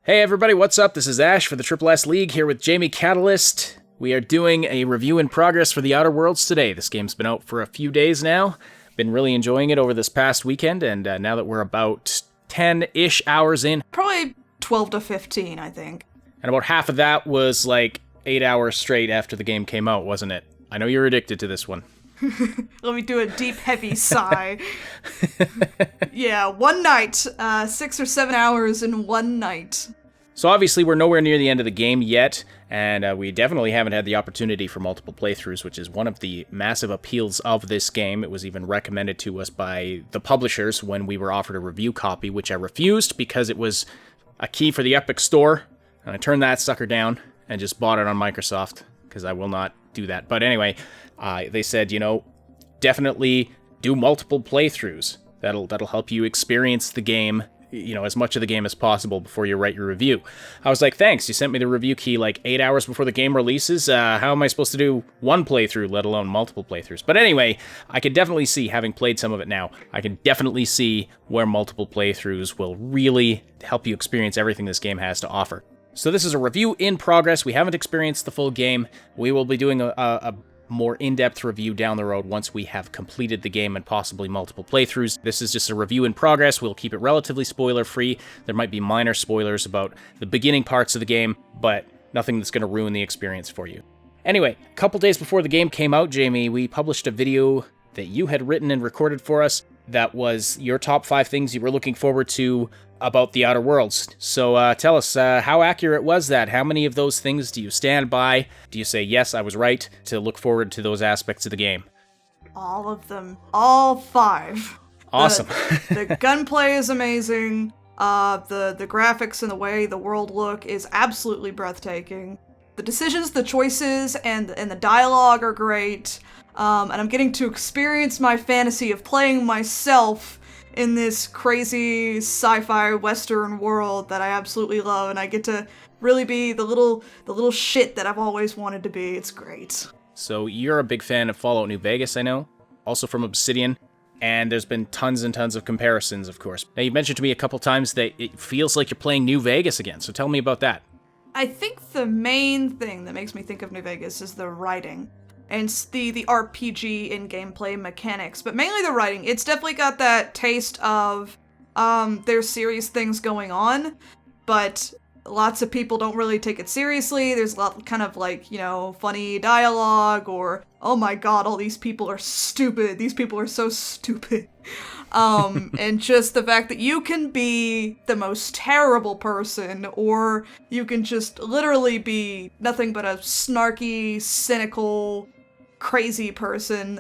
Hey everybody, what's up? This is Ash for the Triple S League here with Jamie Catalyst. We are doing a review in progress for The Outer Worlds today. This game's been out for a few days now. Been really enjoying it over this past weekend, and now that we're about 10-ish hours in. Probably 12 to 15, I think. And about half of that was like 8 hours straight after the game came out, wasn't it? I know you're addicted to this one. Let me do a deep, heavy sigh. Yeah, one night. 6 or 7 hours in one night. So obviously we're nowhere near the end of the game yet, and we definitely haven't had the opportunity for multiple playthroughs, which is one of the massive appeals of this game. It was even recommended to us by the publishers when we were offered a review copy, which I refused because it was a key for the Epic Store, and I turned that sucker down and just bought it on Microsoft, because I will not do that. But anyway, they said, definitely do multiple playthroughs. That'll help you experience the game, as much of the game as possible before you write your review. I was like, thanks, you sent me the review key like 8 hours before the game releases. How am I supposed to do one playthrough, let alone multiple playthroughs? But anyway, I can definitely see, having played some of it now, I can definitely see where multiple playthroughs will really help you experience everything this game has to offer. So this is a review in progress. We haven't experienced the full game. We will be doing a more in-depth review down the road once we have completed the game and possibly multiple playthroughs. This is just a review in progress. We'll keep it relatively spoiler-free. There might be minor spoilers about the beginning parts of the game, but nothing that's going to ruin the experience for you. Anyway, a couple days before the game came out, Jamie, we published a video that you had written and recorded for us that was your top 5 things you were looking forward to about The Outer Worlds. So tell us, how accurate was that? How many of those things do you stand by? Do you say, yes, I was right, to look forward to those aspects of the game? All of them. All 5. Awesome. The gunplay is amazing. The graphics and the way the world look is absolutely breathtaking. The decisions, the choices, and the dialogue are great. And I'm getting to experience my fantasy of playing myself in this crazy sci-fi western world that I absolutely love, and I get to really be the little shit that I've always wanted to be. It's great. So you're a big fan of Fallout New Vegas, I know, also from Obsidian, and there's been tons and tons of comparisons, of course. Now, you've mentioned to me a couple times that it feels like you're playing New Vegas again, so tell me about that. I think the main thing that makes me think of New Vegas is the writing. And the RPG and gameplay mechanics, but mainly the writing. It's definitely got that taste of, there's serious things going on, but lots of people don't really take it seriously. There's a lot kind of like, funny dialogue, or, oh my god, all these people are stupid. These people are so stupid. And just the fact that you can be the most terrible person, or you can just literally be nothing but a snarky, cynical, crazy person.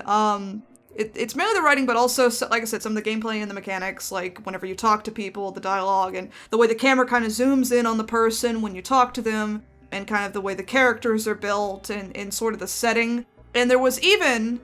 It's mainly the writing, but also, like I said, some of the gameplay and the mechanics, like whenever you talk to people, the dialogue, and the way the camera kind of zooms in on the person when you talk to them, and kind of the way the characters are built, and sort of the setting. And there was even,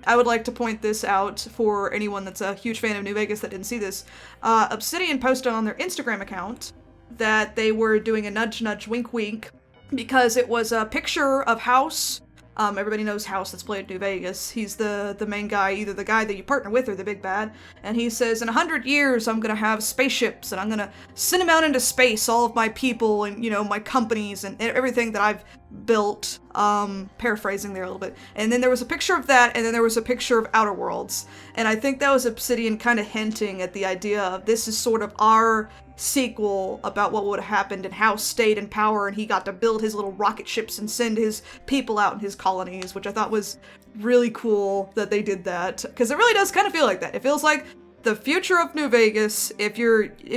I would like to point this out for anyone that's a huge fan of New Vegas that didn't see this, Obsidian posted on their Instagram account that they were doing a nudge nudge wink wink, because it was a picture of House. Everybody knows House that's played New Vegas. He's the main guy, either the guy that you partner with or the big bad. And he says, in 100 years, I'm gonna have spaceships, and I'm gonna send them out into space, all of my people, and, my companies, and everything that I've built. Paraphrasing there a little bit. And then there was a picture of that, and then there was a picture of Outer Worlds. And I think that was Obsidian kind of hinting at the idea of this is sort of our sequel about what would have happened and House stayed in power, and he got to build his little rocket ships and send his people out in his colonies, which I thought was really cool that they did that, because it really does kind of feel like that. It feels like the future of New Vegas if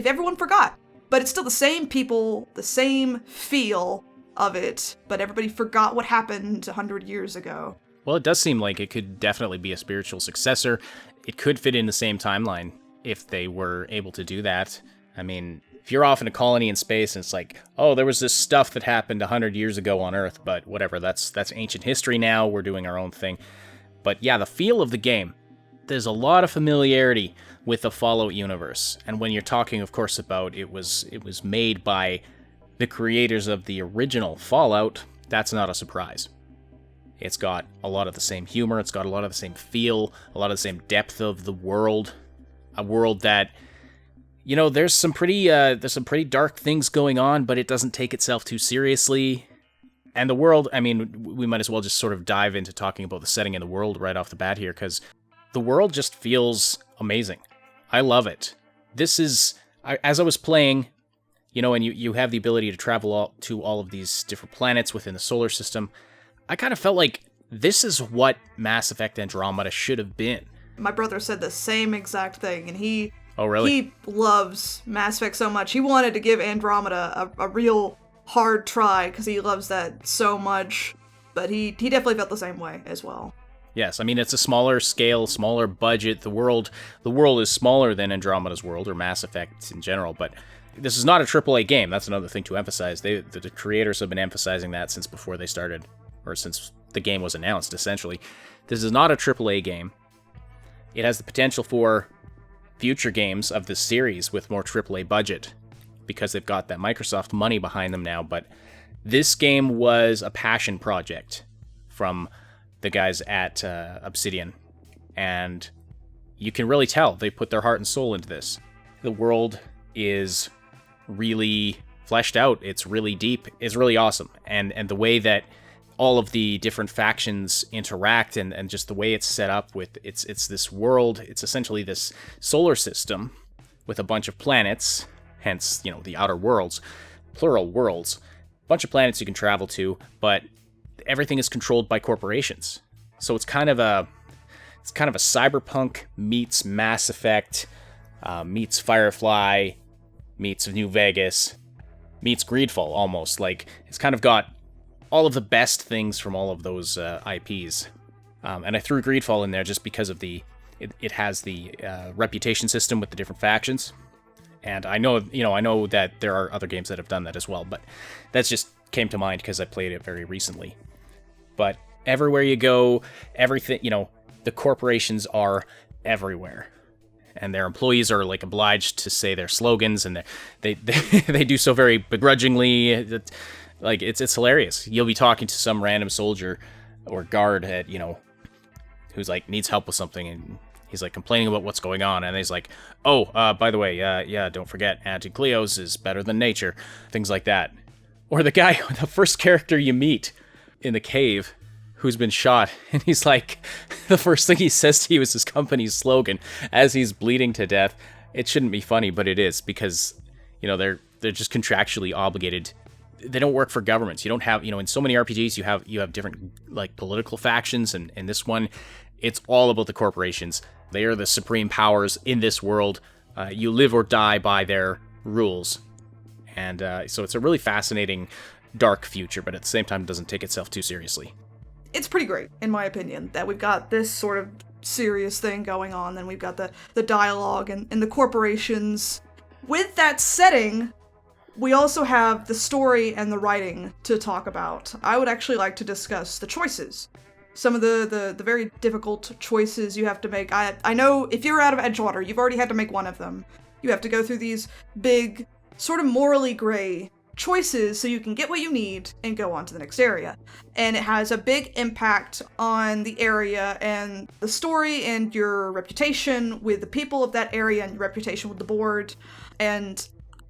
everyone forgot, but it's still the same people, the same feel of it, but everybody forgot what happened 100 years ago. Well, it does seem like it could definitely be a spiritual successor. It could fit in the same timeline if they were able to do that. I mean, if you're off in a colony in space and it's like, oh, there was this stuff that happened 100 years ago on Earth, but whatever, that's ancient history now, we're doing our own thing. But yeah, the feel of the game, there's a lot of familiarity with the Fallout universe. And when you're talking, of course, about it was made by the creators of the original Fallout, that's not a surprise. It's got a lot of the same humor, it's got a lot of the same feel, a lot of the same depth of the world. A world that There's some pretty dark things going on, but it doesn't take itself too seriously. And the world, I mean, we might as well just sort of dive into talking about the setting in the world right off the bat here, because the world just feels amazing. I love it. As I was playing, and you have the ability to travel to all of these different planets within the solar system, I kind of felt like this is what Mass Effect Andromeda should have been. My brother said the same exact thing, and he... Oh, really? He loves Mass Effect so much. He wanted to give Andromeda a real hard try, because he loves that so much. But he definitely felt the same way as well. Yes, I mean, it's a smaller scale, smaller budget. The world is smaller than Andromeda's world, or Mass Effect in general, but this is not a AAA game. That's another thing to emphasize. The creators have been emphasizing that since before they started, or since the game was announced, essentially. This is not a AAA game. It has the potential for future games of this series with more AAA budget, because they've got that Microsoft money behind them now, but this game was a passion project from the guys at Obsidian, and you can really tell they put their heart and soul into this. The world is really fleshed out, it's really deep, it's really awesome, and the way that all of the different factions interact and just the way it's set up with it's this world, it's essentially this solar system with a bunch of planets, hence, the outer worlds, plural worlds, a bunch of planets you can travel to, but everything is controlled by corporations. So it's kind of a Cyberpunk meets Mass Effect, meets Firefly, meets New Vegas, meets Greedfall almost. Like, it's kind of got all of the best things from all of those IPs. And I threw Greedfall in there just because of it has the reputation system with the different factions. And I know that there are other games that have done that as well, but that's just came to mind because I played it very recently. But everywhere you go, everything, the corporations are everywhere. And their employees are like obliged to say their slogans, and they do so very begrudgingly. Like, it's hilarious. You'll be talking to some random soldier or guard at, who's like needs help with something, and he's like complaining about what's going on, and he's like, oh, by the way, yeah, don't forget, Anti-Cleos is better than nature. Things like that. Or the guy, the first character you meet in the cave who's been shot, and he's like, the first thing he says to you is his company's slogan as he's bleeding to death. It shouldn't be funny, but it is, because, they're just contractually obligated. They don't work for governments. You don't have, in so many RPGs, you have different, like, political factions, and in this one, it's all about the corporations. They are the supreme powers in this world. You live or die by their rules. And so it's a really fascinating, dark future, but at the same time, it doesn't take itself too seriously. It's pretty great, in my opinion, that we've got this sort of serious thing going on, then we've got the dialogue and the corporations. With that setting, we also have the story and the writing to talk about. I would actually like to discuss the choices. Some of the very difficult choices you have to make. I know if you're out of Edgewater, you've already had to make one of them. You have to go through these big, sort of morally gray choices so you can get what you need and go on to the next area. And it has a big impact on the area and the story and your reputation with the people of that area and your reputation with the board. And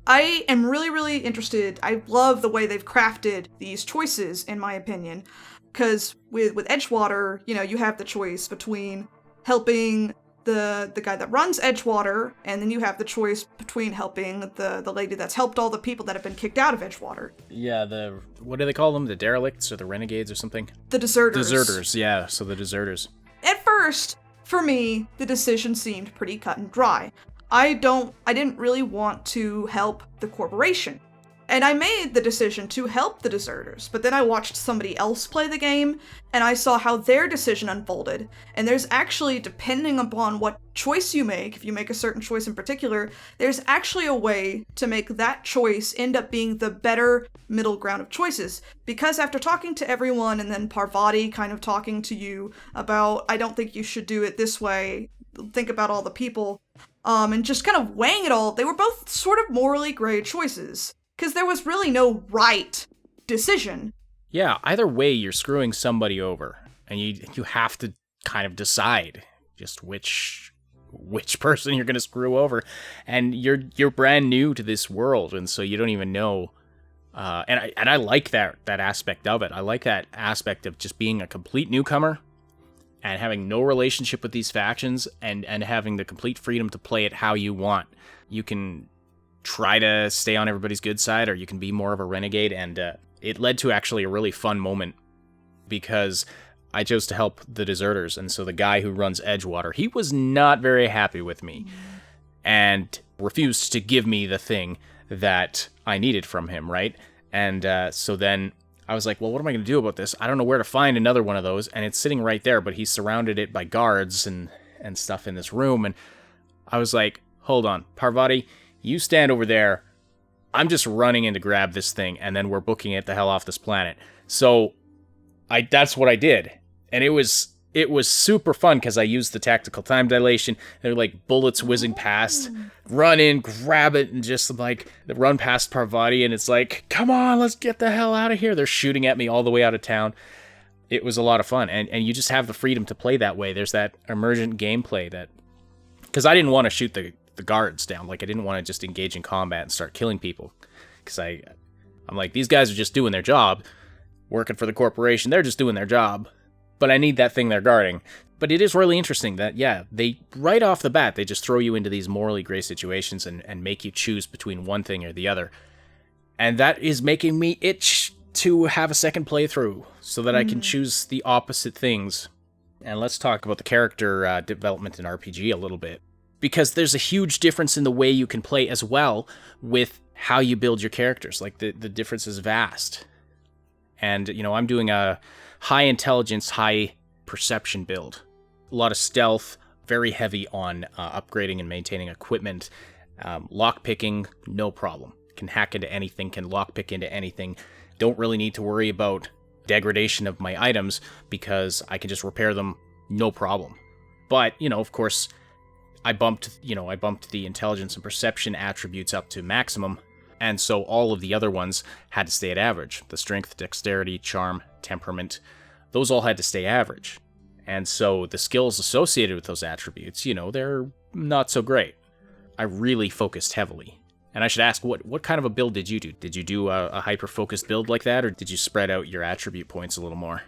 I am really, really interested. I love the way they've crafted these choices, in my opinion. Because with Edgewater, you have the choice between helping the guy that runs Edgewater, and then you have the choice between helping the lady that's helped all the people that have been kicked out of Edgewater. Yeah, what do they call them? The derelicts or the renegades or something? The deserters. Deserters, yeah, so the deserters. At first, for me, the decision seemed pretty cut and dry. I didn't really want to help the corporation. And I made the decision to help the deserters, but then I watched somebody else play the game, and I saw how their decision unfolded. And there's actually, depending upon what choice you make, if you make a certain choice in particular, there's actually a way to make that choice end up being the better middle ground of choices. Because after talking to everyone, and then Parvati kind of talking to you about, I don't think you should do it this way, think about all the people, and just kind of weighing it all, they were both sort of morally gray choices. Because there was really no right decision. Yeah, either way, you're screwing somebody over. And you have to kind of decide just which which person you're going to screw over, and you're brand new to this world, and so you don't even know. And I like that aspect of it. I like that aspect of just being a complete newcomer and having no relationship with these factions, and having the complete freedom to play it how you want. You can try to stay on everybody's good side, or you can be more of a renegade, and it led to actually a really fun moment, because I chose to help the deserters, and so the guy who runs Edgewater, he was not very happy with me, and refused to give me the thing that I needed from him, right? And so then I was like, well, what am I going to do about this? I don't know where to find another one of those, and it's sitting right there, but he's surrounded it by guards and stuff in this room, and I was like, hold on, Parvati, you stand over there. I'm just running in to grab this thing, and then we're booking it the hell off this planet. So that's what I did, and it was super fun because I used the tactical time dilation. They're like bullets whizzing past, run in, grab it, and just like run past Parvati, and it's like, come on, let's get the hell out of here. They're shooting at me all the way out of town. It was a lot of fun, and you just have the freedom to play that way. There's that emergent gameplay that, because I didn't want to shoot the guards down. Like, I didn't want to just engage in combat and start killing people, because I'm like, these guys are just doing their job, working for the corporation. They're just doing their job. But I need that thing they're guarding. But it is really interesting that, yeah, they, right off the bat, they just throw you into these morally gray situations and make you choose between one thing or the other. And that is making me itch to have a second playthrough so that I can choose the opposite things. And let's talk about the character development in RPG a little bit, because there's a huge difference in the way you can play as well with how you build your characters. Like, the difference is vast. And, you know, I'm doing a high intelligence, high perception build. A lot of stealth, very heavy on upgrading and maintaining equipment. Lockpicking, no problem. Can hack into anything, can lockpick into anything. Don't really need to worry about degradation of my items because I can just repair them, no problem. But, you know, of course, I bumped the intelligence and perception attributes up to maximum, and so all of the other ones had to stay at average. The strength, dexterity, charm, temperament, those all had to stay average. And so the skills associated with those attributes, you know, they're not so great. I really focused heavily. And I should ask, what kind of a build did you do? Did you do a hyper-focused build like that, or did you spread out your attribute points a little more?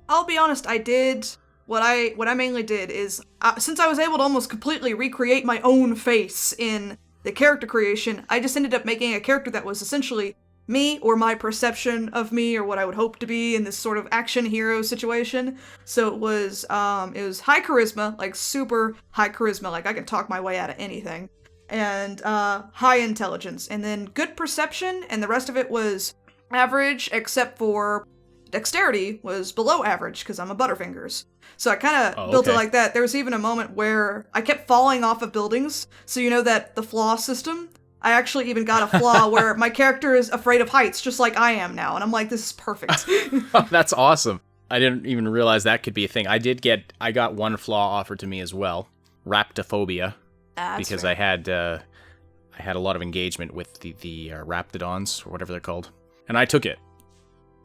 I'll be honest, I did. What I mainly did is, since I was able to almost completely recreate my own face in the character creation, I just ended up making a character that was essentially me, or my perception of me, or what I would hope to be in this sort of action hero situation. So it was high charisma, like super high charisma, like I could talk my way out of anything, and high intelligence, and then good perception, and the rest of it was average, except for dexterity was below average because I'm a Butterfingers. So I kind of built it like that. There was even a moment where I kept falling off of buildings. So you know that the flaw system? I actually even got a flaw where my character is afraid of heights, just like I am now. And I'm like, this is perfect. That's awesome. I didn't even realize that could be a thing. I got one flaw offered to me as well. Raptophobia. Because fair. I had a lot of engagement with the Raptidons, or whatever they're called. And I took it.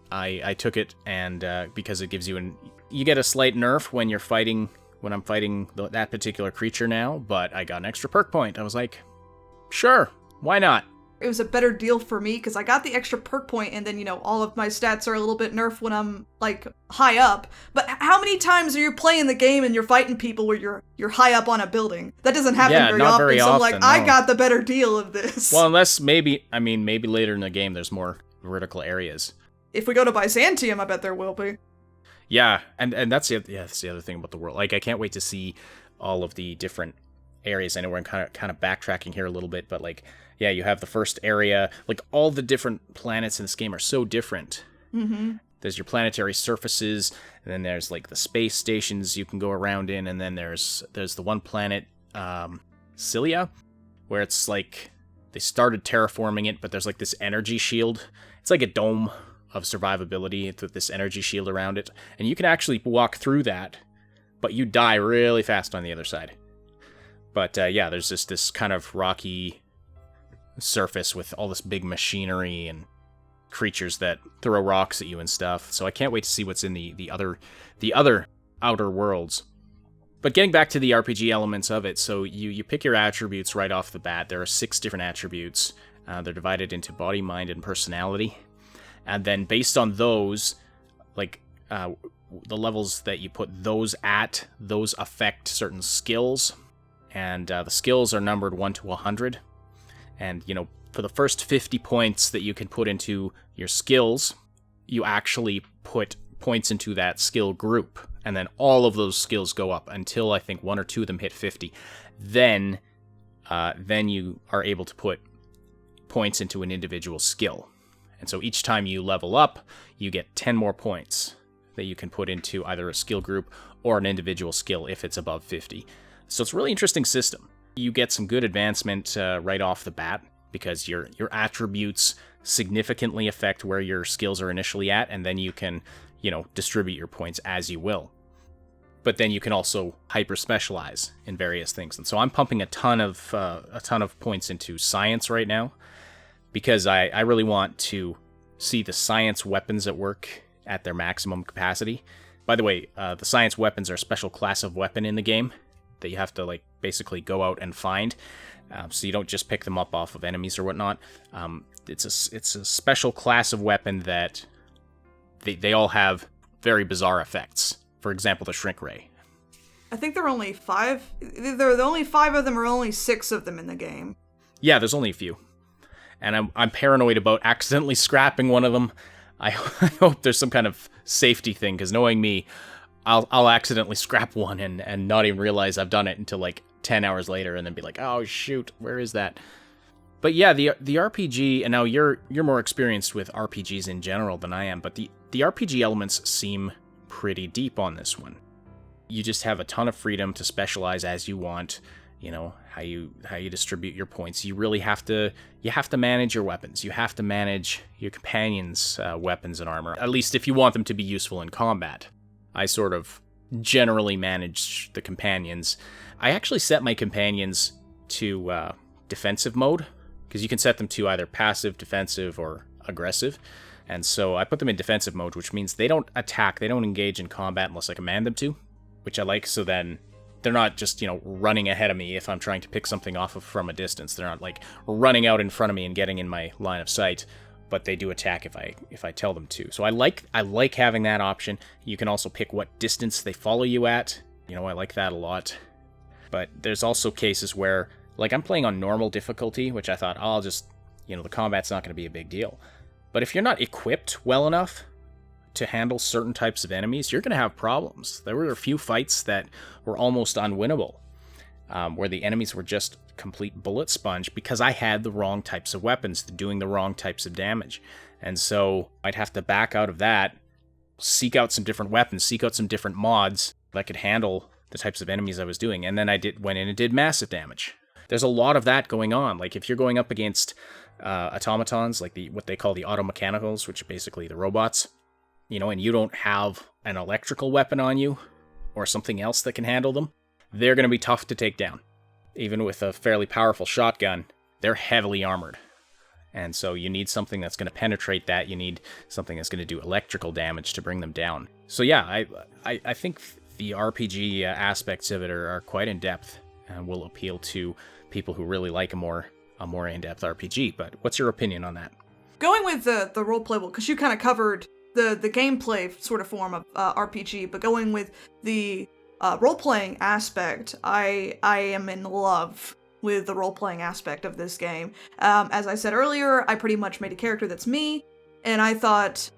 I took it, and because it gives you you get a slight nerf when I'm fighting that particular creature now, but I got an extra perk point. I was like, sure, why not? It was a better deal for me because I got the extra perk point, and then, you know, all of my stats are a little bit nerfed when I'm like high up. But how many times are you playing the game and you're fighting people where you're high up on a building? That doesn't happen very often. So I'm like, no. I got the better deal of this. Well, unless maybe later in the game there's more vertical areas. If we go to Byzantium, I bet there will be. Yeah, and that's the other thing about the world. Like, I can't wait to see all of the different areas. I know we're kind of backtracking here a little bit, but like, yeah, you have the first area. Like, all the different planets in this game are so different. Mm-hmm. There's your planetary surfaces, and then there's like the space stations you can go around in, and then there's the one planet, Cilia, where it's like they started terraforming it, but there's like this energy shield. It's like a dome of survivability with this energy shield around it, and you can actually walk through that, but you die really fast on the other side. But yeah, there's this kind of rocky surface with all this big machinery and creatures that throw rocks at you and stuff. So I can't wait to see what's in the other outer worlds. But getting back to the RPG elements of it, so you pick your attributes right off the bat. There are 6 different attributes. They're divided into body, mind, and personality. And then based on those, like the levels that you put those at, those affect certain skills. And the skills are numbered 1 to 100. And, for the first 50 points that you can put into your skills, you actually put points into that skill group. And then all of those skills go up until I think 1 or 2 of them hit 50. Then you are able to put points into an individual skill. And so each time you level up, you get 10 more points that you can put into either a skill group or an individual skill if it's above 50. So it's a really interesting system. You get some good advancement right off the bat because your attributes significantly affect where your skills are initially at, and then you can, distribute your points as you will. But then you can also hyper specialize in various things. And so I'm pumping a ton of points into science right now because I really want to see the science weapons at work at their maximum capacity. By the way, the science weapons are a special class of weapon in the game that you have to basically go out and find. So you don't just pick them up off of enemies or whatnot. It's a special class of weapon that they all have very bizarre effects. For example, the shrink ray. I think there are only 5. Either the only 5 of them or only 6 of them in the game. Yeah, there's only a few. And I'm paranoid about accidentally scrapping one of them. I hope there's some kind of safety thing, because knowing me, I'll accidentally scrap one and not even realize I've done it until 10 hours later, and then be like, oh shoot, where is that? But yeah, the RPG, and now you're more experienced with RPGs in general than I am, but the RPG elements seem pretty deep on this one. You just have a ton of freedom to specialize as you want. How you distribute your points. You really have to manage your weapons. You have to manage your companions' weapons and armor, at least if you want them to be useful in combat. I sort of generally manage the companions. I actually set my companions to defensive mode, because you can set them to either passive, defensive, or aggressive. And so I put them in defensive mode, which means they don't attack, they don't engage in combat unless I command them to, which I like. So then they're not just, running ahead of me if I'm trying to pick something off from a distance. They're not running out in front of me and getting in my line of sight, but they do attack if I tell them to. So I like having that option. You can also pick what distance they follow you at. I like that a lot. But there's also cases where, I'm playing on normal difficulty, which I thought, I'll just, the combat's not going to be a big deal. But if you're not equipped well enough to handle certain types of enemies, you're going to have problems. There were a few fights that were almost unwinnable, where the enemies were just complete bullet sponge because I had the wrong types of weapons doing the wrong types of damage. And so I'd have to back out of that, seek out some different weapons, seek out some different mods that could handle the types of enemies I was doing. And then I went in and did massive damage. There's a lot of that going on. If you're going up against automatons, what they call the automechanicals, which are basically the robots, and you don't have an electrical weapon on you or something else that can handle them, they're going to be tough to take down. Even with a fairly powerful shotgun, they're heavily armored. And so you need something that's going to penetrate that. You need something that's going to do electrical damage to bring them down. So yeah, I think the RPG aspects of it are quite in-depth and will appeal to people who really like a more in-depth RPG. But what's your opinion on that? Going with the roleplay, because you kind of covered the gameplay sort of form of RPG, but going with the role-playing aspect, I am in love with the role-playing aspect of this game. As I said earlier, I pretty much made a character that's me, and I thought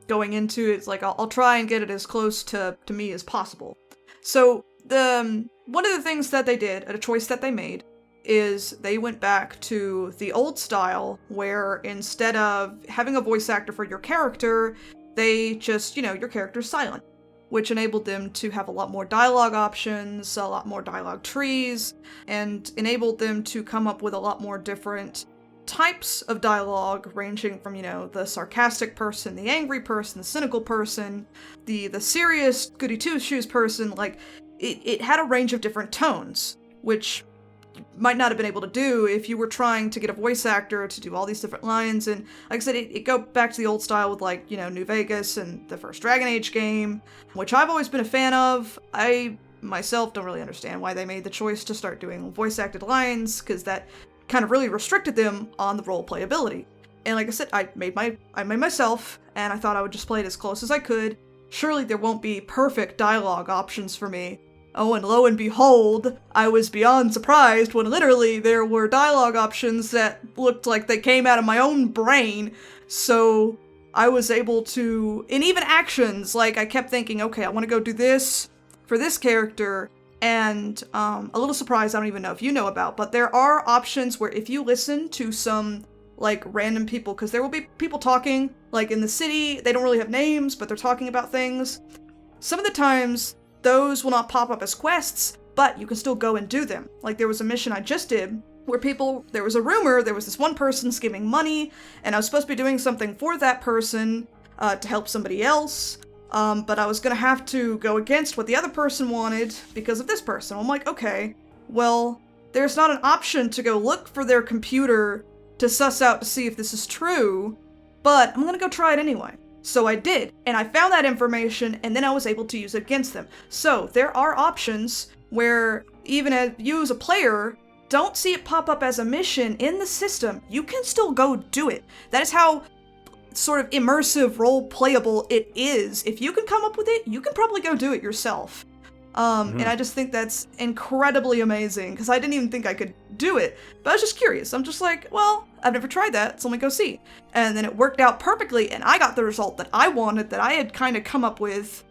going into it, I'll try and get it as close to me as possible. So one of the things that they did, a choice that they made, is they went back to the old style where instead of having a voice actor for your character, they just, your character's silent, which enabled them to have a lot more dialogue options, a lot more dialogue trees, and enabled them to come up with a lot more different types of dialogue, ranging from, the sarcastic person, the angry person, the cynical person, the serious goody two-shoes person. It had a range of different tones, which might not have been able to do if you were trying to get a voice actor to do all these different lines. And like I said, it go back to the old style with New Vegas and the first Dragon Age game, which I've always been a fan of. I myself don't really understand why they made the choice to start doing voice-acted lines, because that kind of really restricted them on the roleplay ability. And like I said, I made myself, and I thought I would just play it as close as I could. Surely there won't be perfect dialogue options for me. Oh, and lo and behold, I was beyond surprised when literally there were dialogue options that looked like they came out of my own brain. So I was able to, and even actions, like I kept thinking, okay, I want to go do this for this character, and a little surprise I don't even know if you know about, but there are options where if you listen to some like random people, because there will be people talking like in the city, they don't really have names, but they're talking about things. Some of the times those will not pop up as quests, but you can still go and do them. Like there was a mission I just did where there was a rumor, there was this one person skimming money, and I was supposed to be doing something for that person to help somebody else, but I was gonna have to go against what the other person wanted because of this person. I'm like, okay, well, there's not an option to go look for their computer to suss out to see if this is true, but I'm gonna go try it anyway. So I did, and I found that information, and then I was able to use it against them. So there are options where even if you as a player don't see it pop up as a mission in the system, you can still go do it. That is how sort of immersive role-playable it is. If you can come up with it, you can probably go do it yourself. And I just think that's incredibly amazing, because I didn't even think I could do it, but I was just curious. I'm just like, well, I've never tried that, so let me go see. And then it worked out perfectly, and I got the result that I wanted, that I had kind of come up with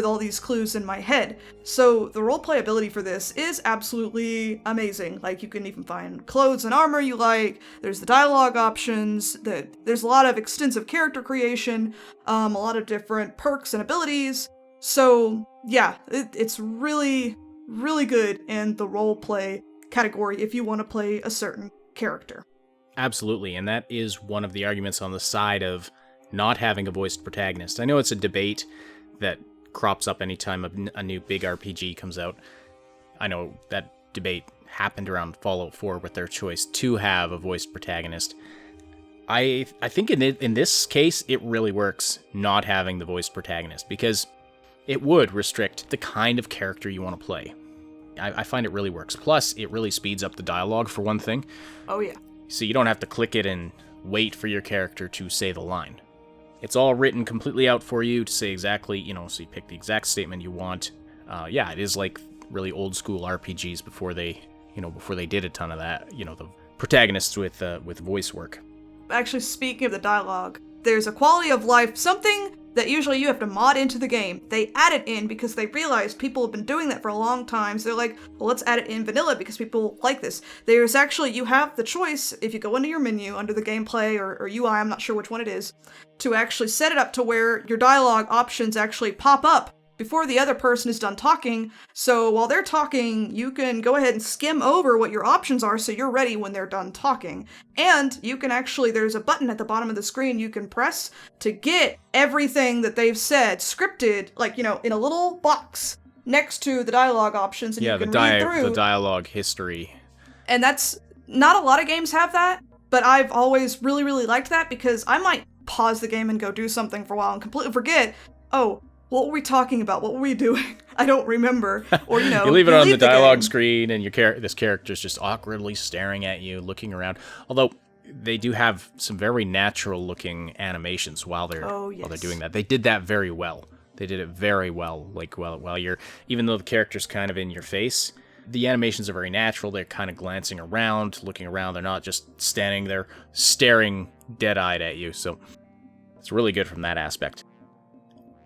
all these clues in my head. So the roleplay ability for this is absolutely amazing. Like, you can even find clothes and armor you like, there's the dialogue options, there's a lot of extensive character creation, a lot of different perks and abilities. So yeah, it's really, really good in the roleplay category if you want to play a certain character. Absolutely, and that is one of the arguments on the side of not having a voiced protagonist. I know it's a debate that crops up anytime a new big RPG comes out. I know that debate happened around Fallout 4 with their choice to have a voiced protagonist. I think in this case, it really works not having the voiced protagonist, because it would restrict the kind of character you want to play. I find it really works. Plus, it really speeds up the dialogue, for one thing. Oh, yeah. So you don't have to click it and wait for your character to say the line. It's all written completely out for you to say exactly, so you pick the exact statement you want. Yeah, it is like really old school RPGs before they did a ton of that, the protagonists with voice work. Actually, speaking of the dialogue, there's a quality of life, something that usually you have to mod into the game. They add it in because they realized people have been doing that for a long time, so they're like, well, let's add it in vanilla because people like this. There's actually, you have the choice, if you go into your menu, under the gameplay or UI, I'm not sure which one it is, to actually set it up to where your dialogue options actually pop up before the other person is done talking, so while they're talking, you can go ahead and skim over what your options are so you're ready when they're done talking. And you can actually, there's a button at the bottom of the screen you can press to get everything that they've said scripted, like, in a little box next to the dialogue options, and you can read through the dialogue history. And that's, not a lot of games have that, but I've always really, really liked that, because I might pause the game and go do something for a while and completely forget, oh, what were we talking about? What were we doing? I don't remember. Or, you leave it on the dialogue screen, and this character's just awkwardly staring at you, looking around. Although they do have some very natural-looking animations while they're doing that. They did that very well. They did it very well. Like, while you're, even though the character's kind of in your face, the animations are very natural. They're kind of glancing around, looking around. They're not just standing there staring dead-eyed at you. So it's really good from that aspect.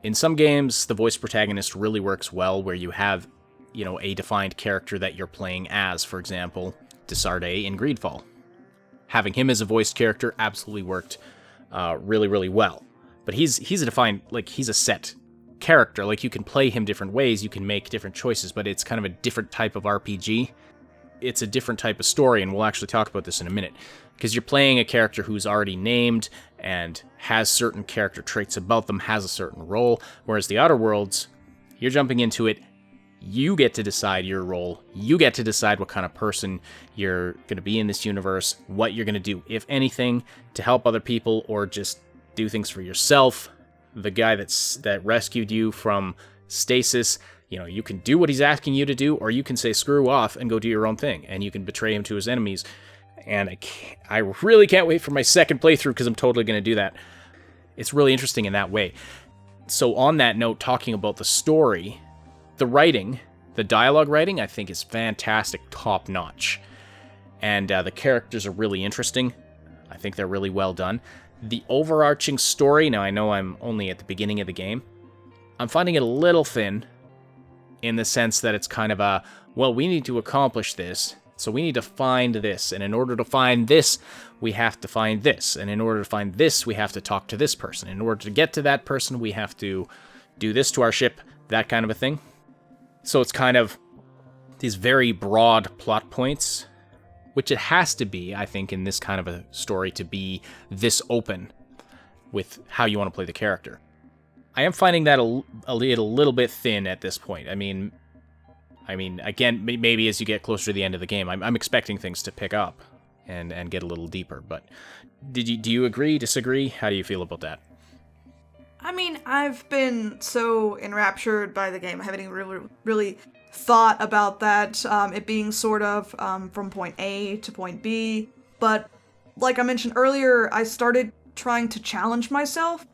In some games, the voice protagonist really works well where you have, a defined character that you're playing as. For example, Desarde in Greedfall. Having him as a voiced character absolutely worked really, really well. But he's a defined, he's a set character. Like, you can play him different ways, you can make different choices, but it's kind of a different type of RPG. It's a different type of story, and we'll actually talk about this in a minute. Because you're playing a character who's already named and has certain character traits about them, has a certain role, whereas the Outer Worlds, you're jumping into it, you get to decide your role, you get to decide what kind of person you're going to be in this universe, what you're going to do, if anything, to help other people or just do things for yourself. The guy that rescued you from stasis You can do what he's asking you to do, or you can say screw off and go do your own thing, and you can betray him to his enemies. And I really can't wait for my second playthrough because I'm totally going to do that. It's really interesting in that way. So on that note, talking about the story, the writing, the dialogue writing, I think is fantastic, top-notch. And the characters are really interesting. I think they're really well done. The overarching story, now I know I'm only at the beginning of the game, I'm finding it a little thin, in the sense that it's kind of well, we need to accomplish this, so we need to find this, and in order to find this, we have to find this, and in order to find this, we have to talk to this person. In order to get to that person, we have to do this to our ship, that kind of a thing. So it's kind of these very broad plot points, which it has to be, I think, in this kind of a story to be this open with how you want to play the character. I am finding that a little bit thin at this point. I mean, again, maybe as you get closer to the end of the game, I'm expecting things to pick up and get a little deeper. But do you agree, disagree? How do you feel about that? I mean, I've been so enraptured by the game. I haven't even really thought about that, it being sort of from point A to point B. But like I mentioned earlier, I started trying to challenge myself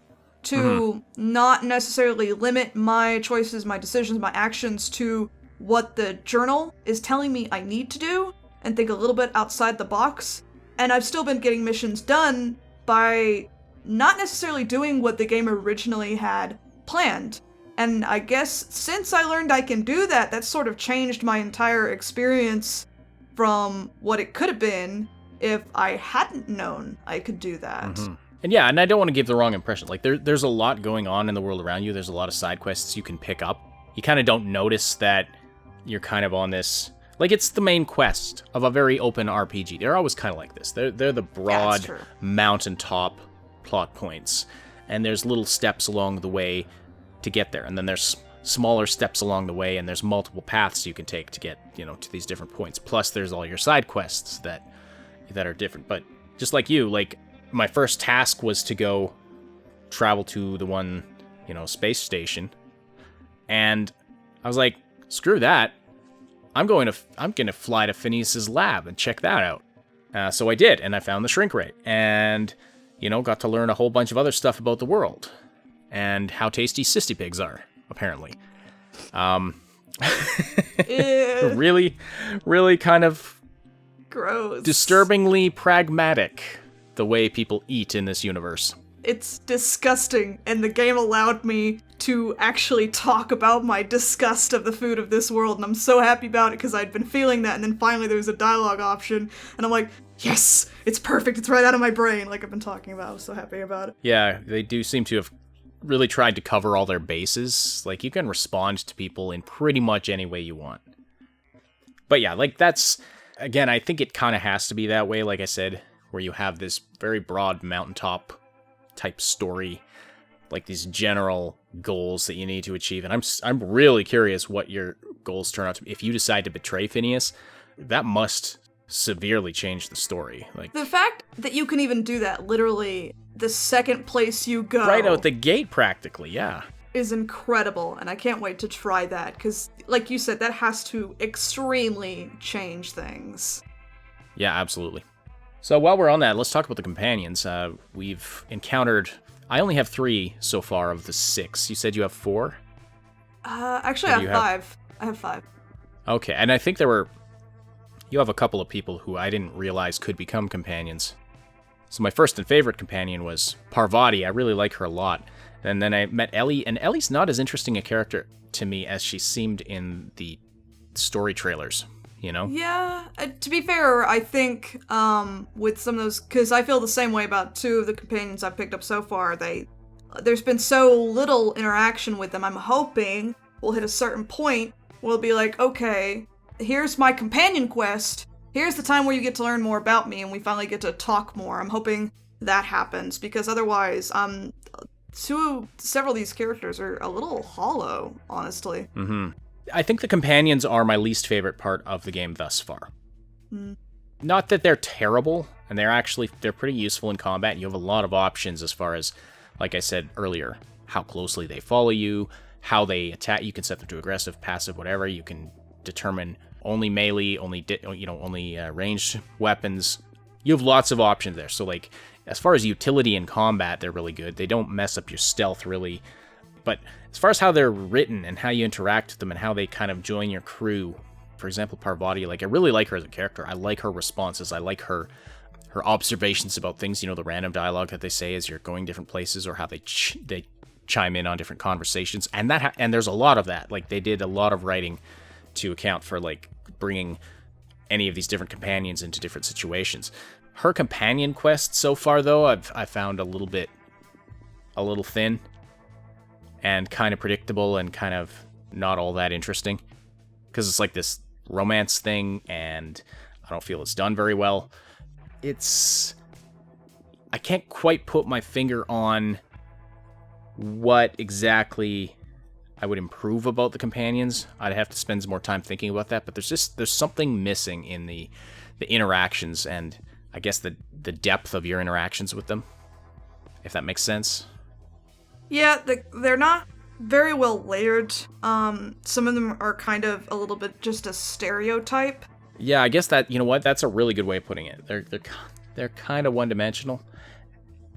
to not necessarily limit my choices, my decisions, my actions to what the journal is telling me I need to do, and think a little bit outside the box. And I've still been getting missions done by not necessarily doing what the game originally had planned. And I guess since I learned I can do that, that's sort of changed my entire experience from what it could have been if I hadn't known I could do that. And yeah, and I don't want to give the wrong impression. Like, there's a lot going on in the world around you. There's a lot of side quests you can pick up. You kind of don't notice that you're kind of on this... Like, it's the main quest of a very open RPG. They're always kind of like this. They're the broad mountaintop plot points. And there's little steps along the way to get there. And then there's smaller steps along the way, and there's multiple paths you can take to get, to these different points. Plus, there's all your side quests that are different. But just like you, like... My first task was to go travel to the one, space station. And I was like, screw that. I'm going to fly to Phineas's lab and check that out. So I did, and I found the shrink ray. And, got to learn a whole bunch of other stuff about the world. And how tasty cysty pigs are, apparently. Really, really kind of... gross. Disturbingly pragmatic. The way people eat in this universe. It's disgusting, and the game allowed me to actually talk about my disgust of the food of this world, and I'm so happy about it because I'd been feeling that, and then finally there was a dialogue option, and I'm like, yes, it's perfect, it's right out of my brain, like I've been talking about. I was so happy about it. Yeah, they do seem to have really tried to cover all their bases. Like, you can respond to people in pretty much any way you want. But yeah, like, that's, again, I think it kind of has to be that way, like I said, where you have this very broad mountaintop type story, like these general goals that you need to achieve. And I'm really curious what your goals turn out to be. If you decide to betray Phineas, that must severely change the story. Like, the fact that you can even do that literally the second place you go, right out the gate practically, yeah, is incredible. And I can't wait to try that because, like you said, that has to extremely change things. Yeah, absolutely. So while we're on that, let's talk about the companions. We've encountered... I only have 3 so far of the 6. You said you have 4? Actually, I have 5. I have 5. Okay, and I think you have a couple of people who I didn't realize could become companions. So my first and favorite companion was Parvati. I really like her a lot. And then I met Ellie, and Ellie's not as interesting a character to me as she seemed in the story trailers. Yeah, to be fair, I think with some of those, because I feel the same way about 2 of the companions I've picked up so far. There's been so little interaction with them. I'm hoping we'll hit a certain point where we'll be like, okay, here's my companion quest. Here's the time where you get to learn more about me, and we finally get to talk more. I'm hoping that happens, because otherwise, several of these characters are a little hollow, honestly. Mm-hmm. I think the companions are my least favorite part of the game thus far. Not that they're terrible, and they're pretty useful in combat. You have a lot of options as far as, like I said earlier, how closely they follow you, how they attack. You can set them to aggressive, passive, whatever. You can determine only melee, only ranged weapons. You have lots of options there. So like, as far as utility in combat, they're really good. They don't mess up your stealth really. But as far as how they're written and how you interact with them and how they kind of join your crew, for example, Parvati, like I really like her as a character. I like her responses. I like her observations about things. The random dialogue that they say as you're going different places, or how they chime in on different conversations. And and there's a lot of that. Like they did a lot of writing to account for like bringing any of these different companions into different situations. Her companion quest so far, though, I found a little thin and kind of predictable and kind of not all that interesting, because it's like this romance thing, and I don't feel it's done very well. I can't quite put my finger on what exactly I would improve about the companions. I'd have to spend some more time thinking about that, but there's something missing in the interactions, and I guess the depth of your interactions with them, if that makes sense. Yeah, they're not very well layered. Some of them are kind of a little bit just a stereotype. Yeah, I guess that, that's a really good way of putting it. They're kind of one-dimensional.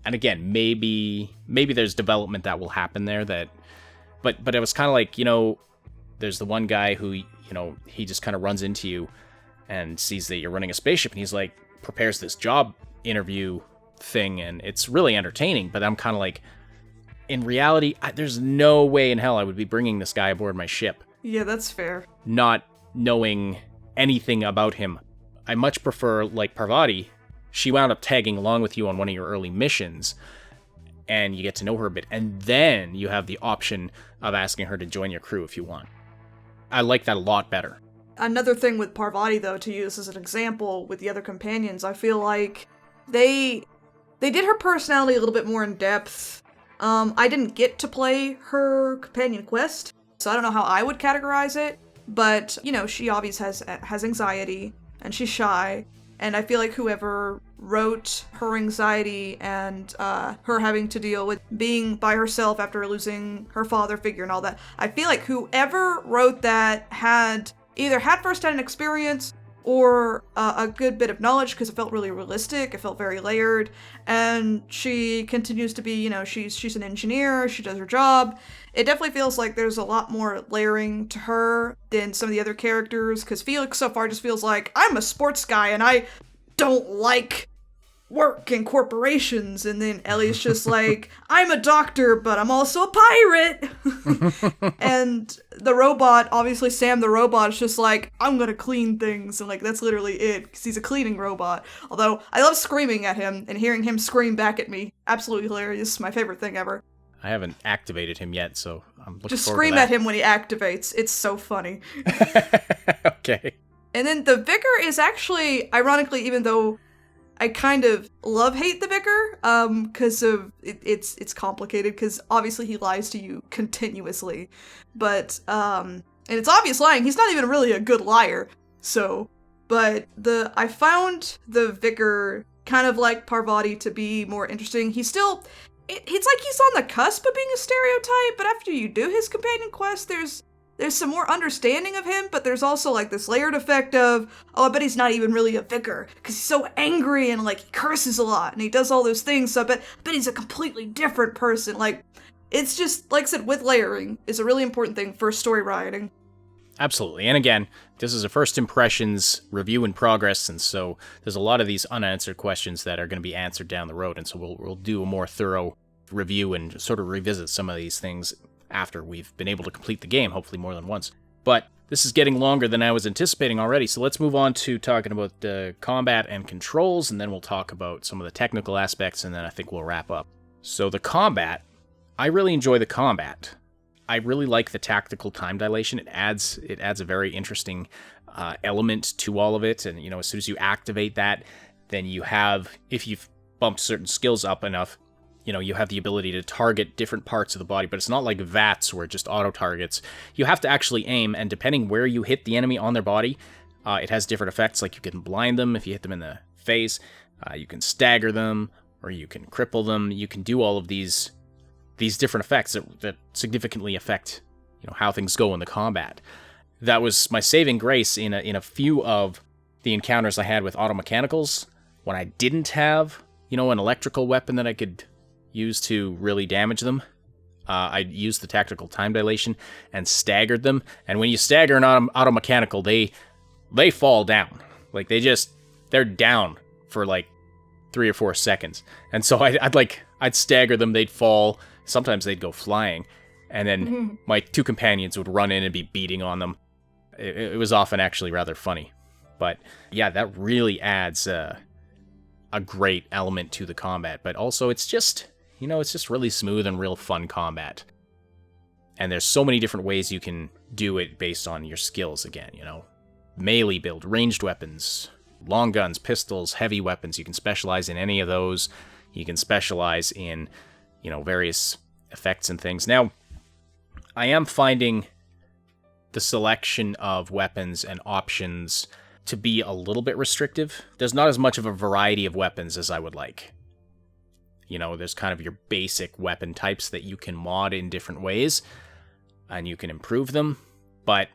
And again, maybe there's development that will happen there but it was kind of like, there's the one guy who, he just kind of runs into you and sees that you're running a spaceship, and he's like, prepares this job interview thing, and it's really entertaining, but I'm kind of like, in reality, there's no way in hell I would be bringing this guy aboard my ship. Yeah, that's fair. Not knowing anything about him. I much prefer, like Parvati, she wound up tagging along with you on one of your early missions, and you get to know her a bit, and then you have the option of asking her to join your crew if you want. I like that a lot better. Another thing with Parvati, though, to use as an example with the other companions, I feel like they did her personality a little bit more in depth. I didn't get to play her companion quest, so I don't know how I would categorize it, but, she obviously has anxiety, and she's shy, and I feel like whoever wrote her anxiety and her having to deal with being by herself after losing her father figure and all that, I feel like whoever wrote that had either had first-hand experience or a good bit of knowledge, because it felt really realistic, it felt very layered, and she continues to be, she's an engineer, she does her job. It definitely feels like there's a lot more layering to her than some of the other characters, because Felix so far just feels like, I'm a sports guy and I don't like work and corporations, and then Ellie's just like, I'm a doctor, but I'm also a pirate. And the robot, obviously Sam the robot, is just like, I'm gonna clean things, and like that's literally it, because he's a cleaning robot. Although I love screaming at him and hearing him scream back at me. Absolutely hilarious, my favorite thing ever. I haven't activated him yet, so I'm looking just forward to scream that. at him when he activates. It's so funny. Okay. And then the vicar is actually, ironically, even though I kind of love-hate the vicar, because of it's complicated, because obviously he lies to you continuously, but and it's obvious lying. He's not even really a good liar. So, but I found the vicar kind of like Parvati to be more interesting. He's still, it's like he's on the cusp of being a stereotype, but after you do his companion quest, there's some more understanding of him, but there's also like this layered effect of, I bet he's not even really a vicar, because he's so angry and like he curses a lot and he does all those things, so I bet he's a completely different person. Like, it's just, like I said, with layering is a really important thing for story writing. Absolutely. And again, this is a first impressions review in progress, and so there's a lot of these unanswered questions that are going to be answered down the road, and so we'll do a more thorough review and sort of revisit some of these things after we've been able to complete the game, hopefully more than once. But this is getting longer than I was anticipating already, so let's move on to talking about the combat and controls, and then we'll talk about some of the technical aspects, and then I think we'll wrap up. So the combat, I really enjoy the combat. I really like the tactical time dilation. It adds a very interesting element to all of it, and as soon as you activate that, then you have, if you've bumped certain skills up enough, you have the ability to target different parts of the body, but it's not like VATS where it just auto-targets. You have to actually aim, and depending where you hit the enemy on their body, it has different effects, like you can blind them if you hit them in the face, you can stagger them, or you can cripple them. You can do all of these different effects that significantly affect how things go in the combat. That was my saving grace in a few of the encounters I had with automechanicals when I didn't have, an electrical weapon that I could use to really damage them. I used the tactical time dilation and staggered them. And when you stagger an automechanical, they fall down. Like they're down for like 3 or 4 seconds. And so I'd stagger them, they'd fall. Sometimes they'd go flying. And then my 2 companions would run in and be beating on them. It was often actually rather funny. But yeah, that really adds a great element to the combat. But also it's just really smooth and real fun combat. And there's so many different ways you can do it based on your skills again, Melee build, ranged weapons, long guns, pistols, heavy weapons. You can specialize in any of those. You can specialize in, various effects and things. Now, I am finding the selection of weapons and options to be a little bit restrictive. There's not as much of a variety of weapons as I would like. There's kind of your basic weapon types that you can mod in different ways, and you can improve them. But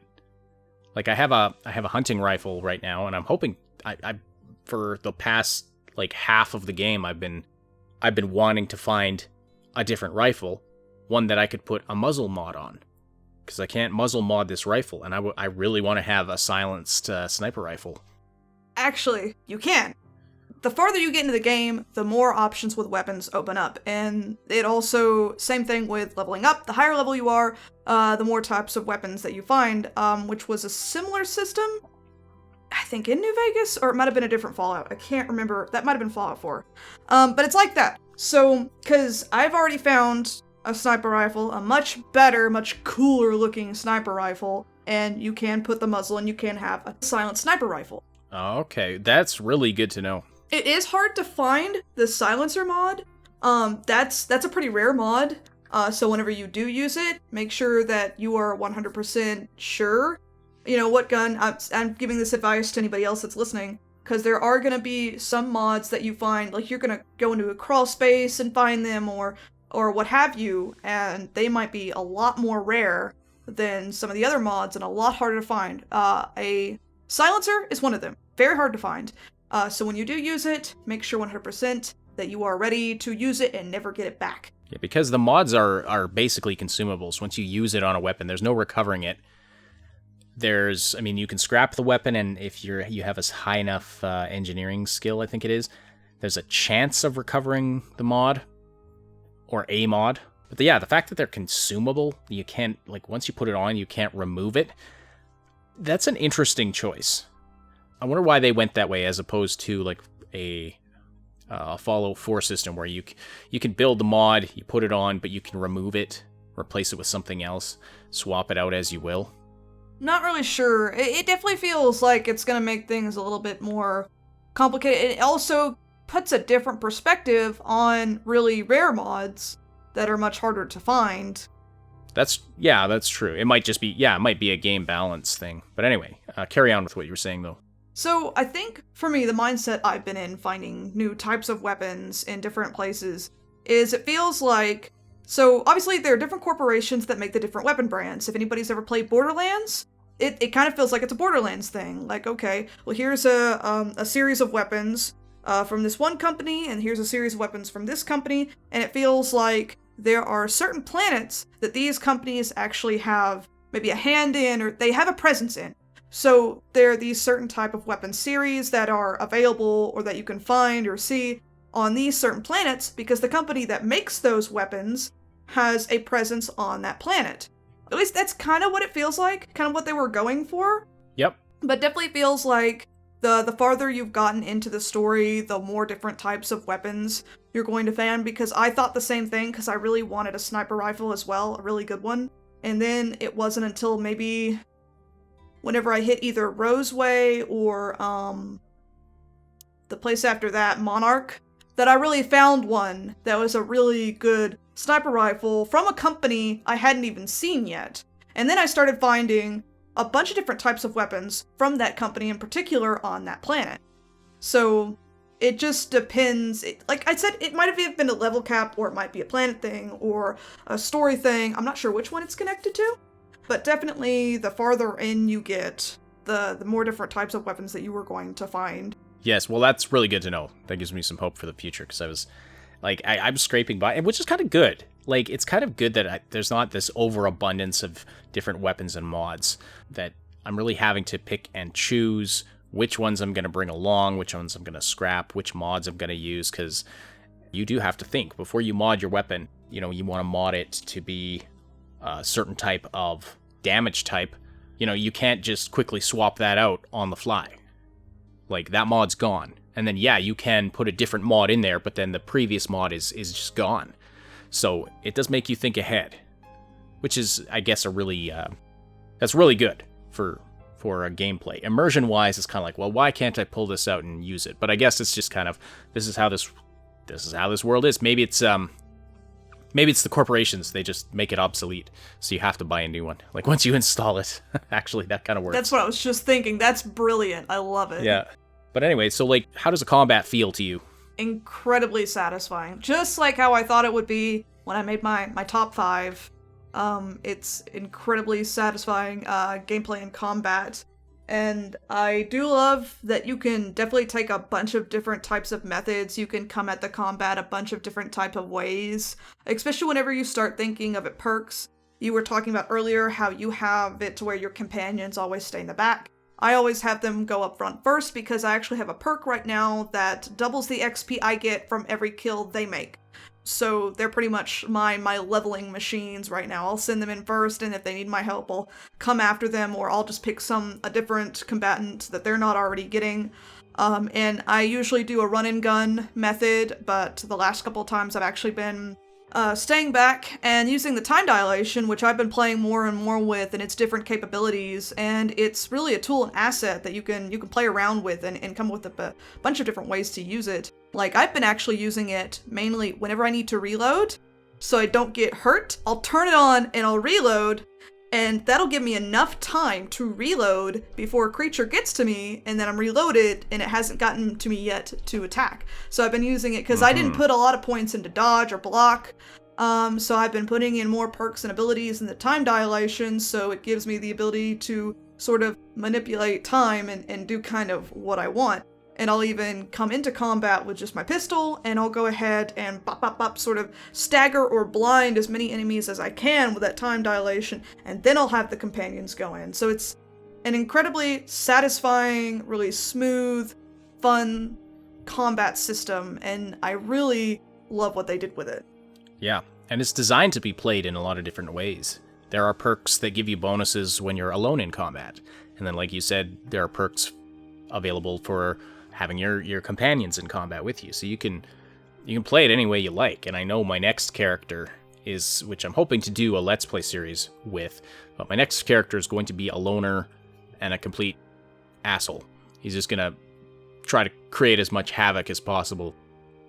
like I have a hunting rifle right now, and I'm hoping I for the past like half of the game I've been wanting to find a different rifle, one that I could put a muzzle mod on, because I can't muzzle mod this rifle, and I really want to have a silenced sniper rifle. Actually, you can. The farther you get into the game, the more options with weapons open up. And it also, same thing with leveling up. The higher level you are, the more types of weapons that you find, which was a similar system, I think in New Vegas, or it might have been a different Fallout. I can't remember. That might have been Fallout 4. But it's like that. So, because I've already found a sniper rifle, a much better, much cooler looking sniper rifle, and you can put the muzzle and you can have a silent sniper rifle. Okay, that's really good to know. It is hard to find the silencer mod. That's a pretty rare mod. So whenever you do use it, make sure that you are 100% sure, what gun. I'm giving this advice to anybody else that's listening, because there are going to be some mods that you find, like you're going to go into a crawl space and find them or what have you, and they might be a lot more rare than some of the other mods and a lot harder to find. A silencer is one of them. Very hard to find. So when you do use it, make sure 100% that you are ready to use it and never get it back. Yeah, because the mods are basically consumables. Once you use it on a weapon, there's no recovering it. You can scrap the weapon, and if you have a high enough engineering skill, I think it is, there's a chance of recovering the mod, or a mod. But the fact that they're consumable, you can't, once you put it on, you can't remove it. That's an interesting choice. I wonder why they went that way as opposed to a Fallout 4 system where you can build the mod, you put it on, but you can remove it, replace it with something else, swap it out as you will. Not really sure. It definitely feels like it's going to make things a little bit more complicated. It also puts a different perspective on really rare mods that are much harder to find. That's true. It might be a game balance thing. But anyway, carry on with what you were saying though. So I think, for me, the mindset I've been in finding new types of weapons in different places is it feels like... So, obviously, there are different corporations that make the different weapon brands. If anybody's ever played Borderlands, it kind of feels like it's a Borderlands thing. Like, okay, well, here's a series of weapons from this one company, and here's a series of weapons from this company, and it feels like there are certain planets that these companies actually have maybe a hand in, or they have a presence in. So there are these certain type of weapon series that are available or that you can find or see on these certain planets because the company that makes those weapons has a presence on that planet. At least that's kind of what it feels like, kind of what they were going for. Yep. But definitely feels like the farther you've gotten into the story, the more different types of weapons you're going to find, because I thought the same thing because I really wanted a sniper rifle as well, a really good one. And then it wasn't until maybe... whenever I hit either Roseway or the place after that, Monarch, that I really found one that was a really good sniper rifle from a company I hadn't even seen yet. And then I started finding a bunch of different types of weapons from that company in particular on that planet. So it just depends. Like I said, it might have been a level cap, or it might be a planet thing, or a story thing. I'm not sure which one it's connected to. but definitely the farther in you get, the more different types of weapons that you were going to find. Yes, well, that's really good to know. That gives me some hope for the future, because I was, like, I'm scraping by, which is kind of good. Like, it's kind of good that there's not this overabundance of different weapons and mods, that I'm really having to pick and choose which ones I'm going to bring along, which ones I'm going to scrap, which mods I'm going to use, because you do have to think. Before you mod your weapon, you want to mod it to be a certain type of damage type. You can't just quickly swap that out on the fly. Like, that mod's gone. And then, yeah, you can put a different mod in there, but then the previous mod is just gone. So it does make you think ahead, which is, I guess, that's really good for a gameplay. Immersion-wise, it's kind of like, well, why can't I pull this out and use it? But I guess it's just kind of, this is how this world is. Maybe it's the corporations. They just make it obsolete, so you have to buy a new one. Like, once you install it, actually, that kind of works. That's what I was just thinking. That's brilliant. I love it. Yeah. But anyway, so, like, how does the combat feel to you? Incredibly satisfying. Just like how I thought it would be when I made my top 5. It's incredibly satisfying gameplay and combat. And I do love that you can definitely take a bunch of different types of methods. You can come at the combat a bunch of different types of ways, especially whenever you start thinking of it perks. You were talking about earlier how you have it to where your companions always stay in the back. I always have them go up front first because I actually have a perk right now that doubles the XP I get from every kill they make. So they're pretty much my leveling machines right now. I'll send them in first, and if they need my help, I'll come after them, or I'll just pick a different combatant that they're not already getting. And I usually do a run and gun method, but the last couple of times I've actually been staying back and using the time dilation, which I've been playing more and more with, and its different capabilities, and it's really a tool and asset that you can play around with and come up with a bunch of different ways to use it. Like, I've been actually using it mainly whenever I need to reload, so I don't get hurt. I'll turn it on and I'll reload, and that'll give me enough time to reload before a creature gets to me, and then I'm reloaded and it hasn't gotten to me yet to attack. So I've been using it because I didn't put a lot of points into dodge or block, so I've been putting in more perks and abilities in the time dilation, so it gives me the ability to sort of manipulate time and do kind of what I want. And I'll even come into combat with just my pistol, and I'll go ahead and bop, sort of stagger or blind as many enemies as I can with that time dilation, and then I'll have the companions go in. So it's an incredibly satisfying, really smooth, fun combat system, and I really love what they did with it. Yeah, and it's designed to be played in a lot of different ways. There are perks that give you bonuses when you're alone in combat, and then, like you said, there are perks available for having your companions in combat with you, so you can play it any way you like. And I know my next character is, which I'm hoping to do a Let's Play series with, but my next character is going to be a loner and a complete asshole. He's just gonna try to create as much havoc as possible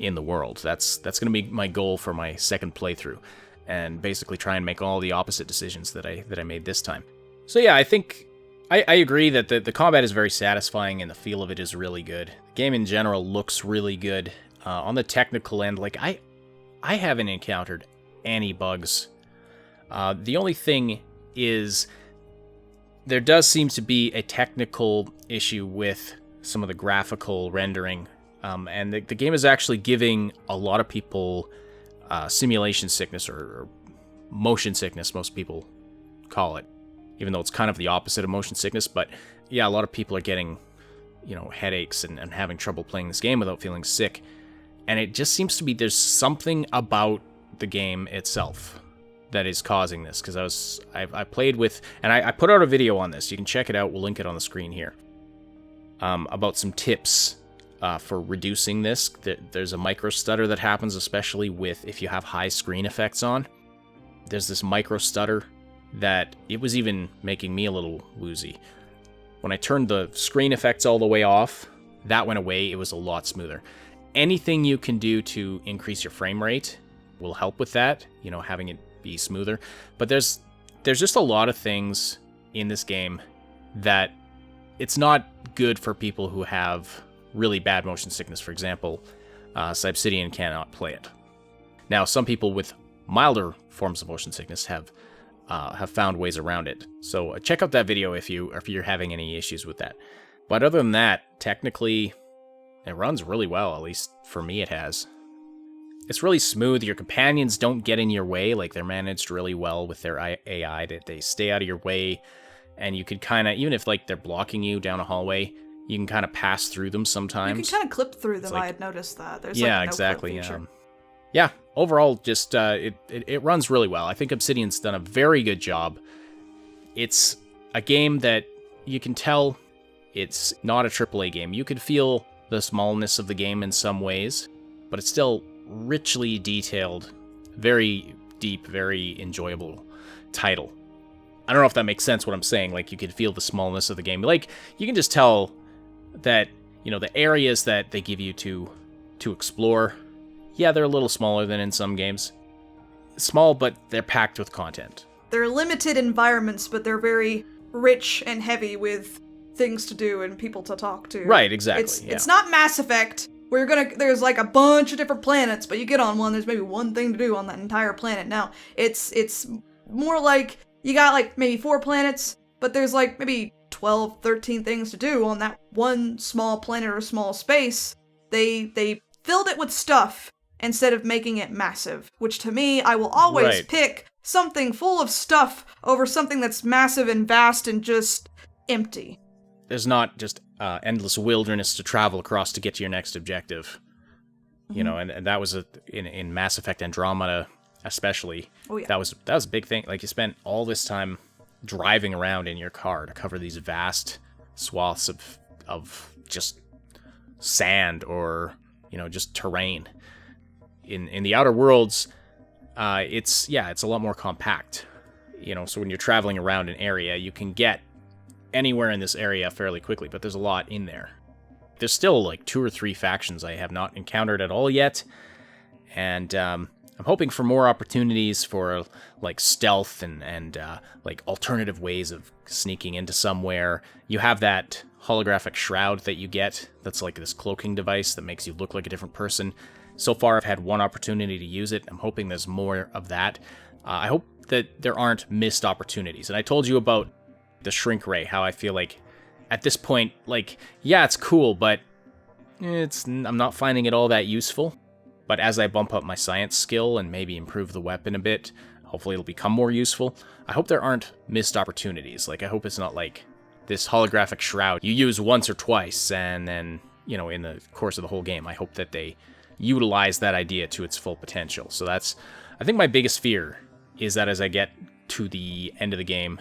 in the world. That's gonna be my goal for my second playthrough, and basically try and make all the opposite decisions that I made this time. So yeah, I think I agree that the combat is very satisfying and the feel of it is really good. The game in general looks really good. On the technical end, like, I haven't encountered any bugs. The only thing is, there does seem to be a technical issue with some of the graphical rendering, and the game is actually giving a lot of people simulation sickness, or motion sickness, most people call it. Even though it's kind of the opposite of motion sickness, but yeah, a lot of people are getting, headaches and having trouble playing this game without feeling sick. And it just seems to be there's something about the game itself that is causing this, because I played with, and I put out a video on this. You can check it out. We'll link it on the screen here. About some tips for reducing this. There's a micro stutter that happens, especially if you have high screen effects on. There's this micro stutter that it was even making me a little woozy. When I turned the screen effects all the way off, that went away. It was a lot smoother. Anything you can do to increase your frame rate will help with that, having it be smoother. But there's just a lot of things in this game that it's not good for people who have really bad motion sickness. For example, Obsidian cannot play it. Now, some people with milder forms of motion sickness have have found ways around it. So check out that video if you're having any issues with that. But other than that, technically, it runs really well. At least for me, it has. It's really smooth. Your companions don't get in your way. Like, they're managed really well with their AI. That they stay out of your way, and you could kind of, even if like they're blocking you down a hallway, you can kind of pass through them sometimes. You can kind of clip through them. Like, I had noticed that. There's yeah, like a no exactly. clip feature. Yeah, overall, just it runs really well. I think Obsidian's done a very good job. It's a game that you can tell it's not a AAA game. You could feel the smallness of the game in some ways, but it's still richly detailed, very deep, very enjoyable title. I don't know if that makes sense what I'm saying. Like, you could feel the smallness of the game. Like, you can just tell that, the areas that they give you to explore, yeah, they're a little smaller than in some games. Small, but they're packed with content. They're limited environments, but they're very rich and heavy with things to do and people to talk to. Right, exactly. It's not Mass Effect, where there's like a bunch of different planets, but you get on one, there's maybe one thing to do on that entire planet. Now, it's more like you got like maybe 4 planets, but there's like maybe 12, 13 things to do on that one small planet or small space. They filled it with stuff instead of making it massive, which to me, I will always pick something full of stuff over something that's massive and vast and just empty. There's not just endless wilderness to travel across to get to your next objective. Mm-hmm. And that was in Mass Effect Andromeda especially. Oh, yeah. That was a big thing. Like, you spent all this time driving around in your car to cover these vast swaths of just sand or, just terrain. In the Outer Worlds, it's a lot more compact. So when you're traveling around an area, you can get anywhere in this area fairly quickly, but there's a lot in there. There's still like 2 or 3 factions I have not encountered at all yet, and I'm hoping for more opportunities for like stealth and like alternative ways of sneaking into somewhere. You have that holographic shroud that you get that's like this cloaking device that makes you look like a different person. So far, I've had one opportunity to use it. I'm hoping there's more of that. I hope that there aren't missed opportunities. And I told you about the shrink ray, how I feel like at this point, like, yeah, it's cool, but I'm not finding it all that useful. But as I bump up my science skill and maybe improve the weapon a bit, hopefully it'll become more useful. I hope there aren't missed opportunities. Like, I hope it's not like this holographic shroud you use once or twice, and then, in the course of the whole game, I hope that they utilize that idea to its full potential. So that's, I think my biggest fear is that as I get to the end of the game,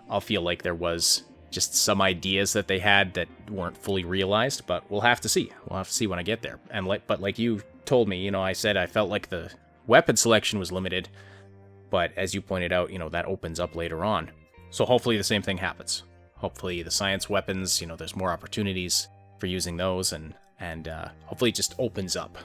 I'll feel like there was just some ideas that they had that weren't fully realized, but we'll have to see. We'll have to see when I get there. And like you told me, I said I felt like the weapon selection was limited, but as you pointed out, that opens up later on. So hopefully the same thing happens. Hopefully the science weapons, there's more opportunities for using those, and hopefully it just opens up.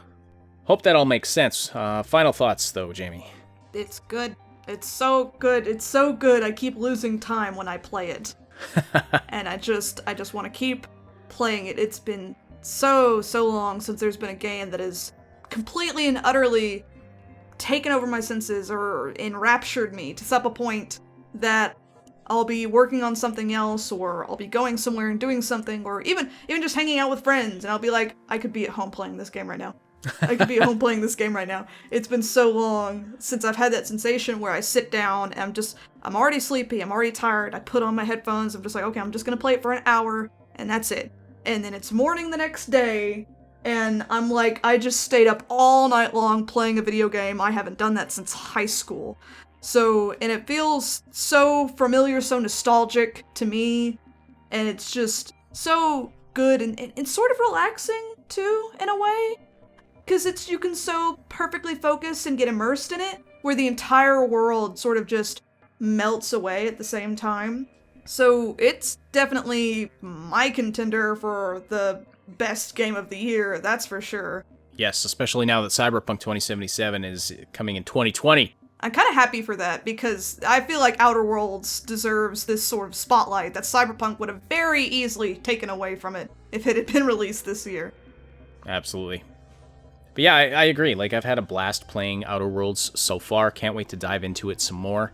Hope that all makes sense. Final thoughts, though, Jamie. It's good. It's so good. It's so good. I keep losing time when I play it. And I just want to keep playing it. It's been so long since there's been a game that has completely and utterly taken over my senses or enraptured me to such a point that I'll be working on something else, or I'll be going somewhere and doing something, or even just hanging out with friends, and I'll be like, I could be at home playing this game right now. I could be at home playing this game right now. It's been so long since I've had that sensation where I sit down and I'm already sleepy, I'm already tired, I put on my headphones, I'm just like, okay, I'm just gonna play it for an hour, and that's it. And then it's morning the next day, and I'm like, I just stayed up all night long playing a video game. I haven't done that since high school. So, and it feels so familiar, so nostalgic to me, and it's just so good and sort of relaxing, too, in a way. Because you can so perfectly focus and get immersed in it, where the entire world sort of just melts away at the same time. So it's definitely my contender for the best game of the year, that's for sure. Yes, especially now that Cyberpunk 2077 is coming in 2020. I'm kind of happy for that, because I feel like Outer Worlds deserves this sort of spotlight that Cyberpunk would have very easily taken away from it if it had been released this year. Absolutely. But yeah, I agree. Like, I've had a blast playing Outer Worlds so far. Can't wait to dive into it some more.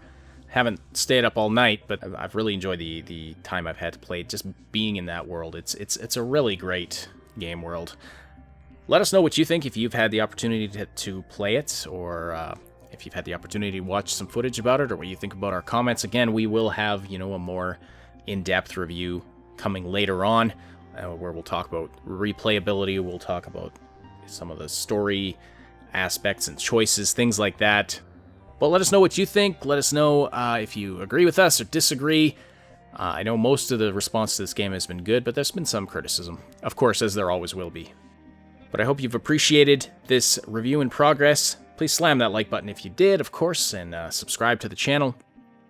haven't stayed up all night, but I've really enjoyed the time I've had to play just being in that world. It's a really great game world. Let us know what you think if you've had the opportunity to play it, or if you've had the opportunity to watch some footage about it, or what you think about our comments. Again, we will have, a more in-depth review coming later on, where we'll talk about replayability, we'll talk about some of the story aspects and choices, things like that. But let us know what you think. Let us know if you agree with us or disagree. I know most of the response to this game has been good, but there's been some criticism, of course, as there always will be. But I hope you've appreciated this review in progress. Please slam that like button if you did, of course, and subscribe to the channel,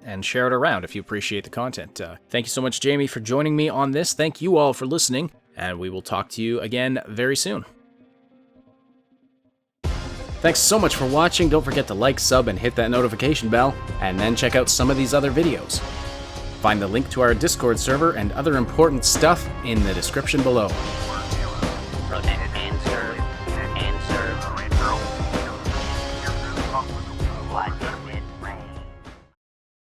and share it around if you appreciate the content. Thank you so much, Jamie, for joining me on this. Thank you all for listening, and we will talk to you again very soon. Thanks so much for watching. Don't forget to like, sub, and hit that notification bell, and then check out some of these other videos. Find the link to our Discord server and other important stuff in the description below. What?